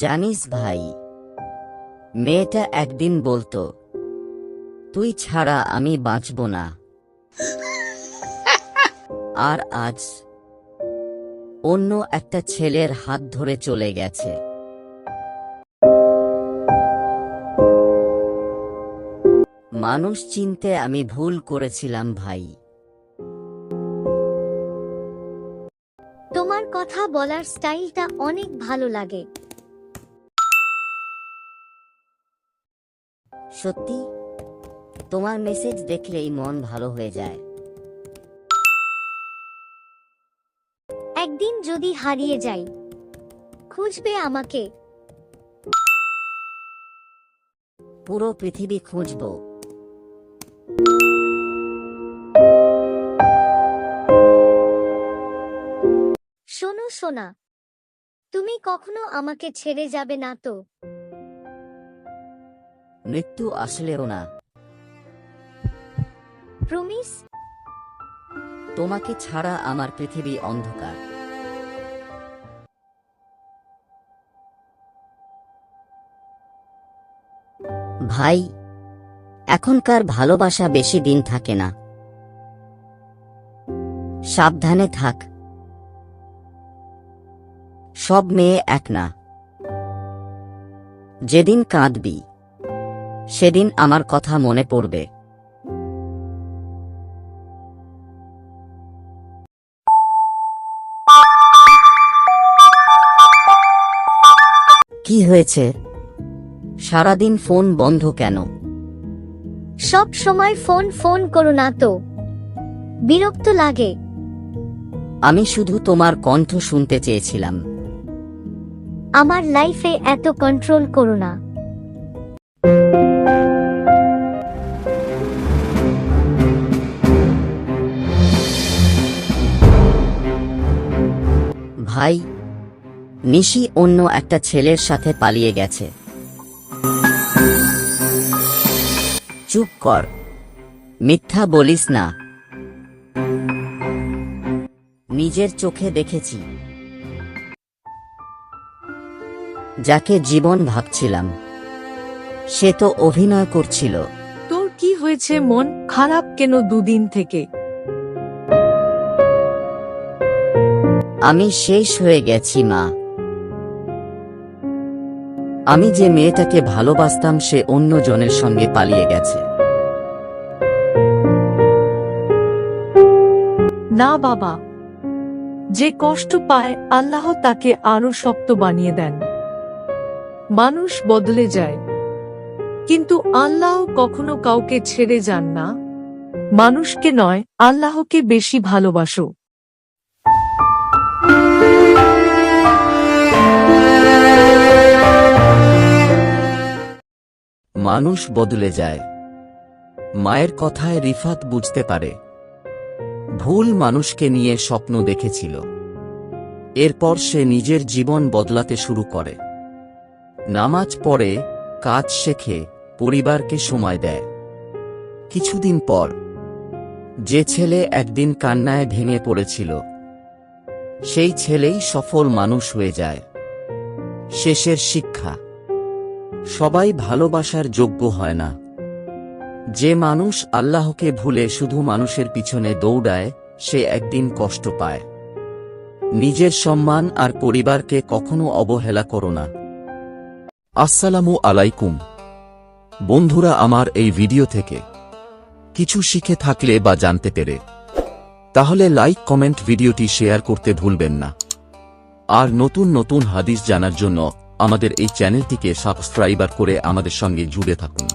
জানিস ভাই, মেয়েটা একদিন বলতো, তুই ছাড়া আমি বাঁচব না। আর আজ অন্য একটা ছেলের হাত ধরে চলে গেছে। মানুষ চিনতে আমি ভুল করেছিলাম ভাই। তোমার কথা বলার স্টাইলটা অনেক ভালো লাগে। সত্যি, তোমার মেসেজ দেখলেই মন ভালো হয়ে যায়। একদিন যদি হারিয়ে যাই, খুঁজবে আমাকে? পুরো পৃথিবী খুঁজব। শোনো সোনা, তুমি কখনো আমাকে ছেড়ে যাবে না তো? মৃত্যু আসলেও না। প্রমিস? তোমাকে ছাড়া আমার পৃথিবী অন্ধকার। ভাই, এখনকার ভালোবাসা বেশি দিন থাকে না। সাবধানে থাক। সব মেয়ে এক না। যেদিন কাঁদবি, সেদিন আমার কথা মনে পড়বে। কি হয়েছে? সারাদিন ফোন বন্ধ কেন? সব সময় ফোন ফোন করো না তো, বিরক্ত লাগে। আমি শুধু তোমার কণ্ঠ শুনতে চেয়েছিলাম। আমার লাইফে এত কন্ট্রোল করো না। ভাই, নিশি অন্য একটা ছেলের সাথে পালিয়ে গেছে। চুপ কর, মিথ্যা বলিস না। নিজের চোখে দেখেছি। যাকে জীবন ভাবছিলাম, সে তো অভিনয় করছিল। তোর কি হয়েছে? মন খারাপ কেন দুদিন থেকে? আমি শেষ হয়ে গেছি মা। আমি যে মেয়েটাকে ভালোবাসতাম সে অন্য জনের সঙ্গে পালিয়ে গেছে। না বাবা, যে কষ্ট পায় আল্লাহ তাকে আরো শক্ত বানিয়ে দেন। মানুষ বদলে যায়, কিন্তু আল্লাহ কখনো কাউকে ছেড়ে যান না। মানুষকে নয়, আল্লাহকে বেশি ভালোবাসো। মানুষ বদলে যায়। মায়ের কথায় রিফাত বুঝতে পারে ভুল মানুষকে নিয়ে স্বপ্ন দেখেছিল। এরপর সে নিজের জীবন বদলাতে শুরু করে। নামাজ পড়ে, কাজ শেখে, পরিবারকে সময় দেয়। কিছুদিন পর যে ছেলে একদিন কান্নায় ভেঙে পড়েছিল, সেই ছেলেই সফল মানুষ হয়ে যায়। শেষের শিক্ষা: সবাই ভালোবাসার যোগ্য হয় না। যে মানুষ আল্লাহকে ভুলে শুধু মানুষের পিছনে দৌড়ায়, সে একদিন কষ্ট পায়। নিজের সম্মান আর পরিবারকে কখনো অবহেলা করো না। আসসালামু আলাইকুম বন্ধুরা, আমার এই ভিডিও থেকে কিছু শিখে থাকলে বা জানতে পেরে, তাহলে লাইক কমেন্ট ভিডিওটি শেয়ার করতে ভুলবেন না। আর নতুন নতুন হাদিস জানার জন্য আমাদের এই চ্যানেলটিকে সাবস্ক্রাইব করে আমাদের সঙ্গে জুড়ে থাকুন।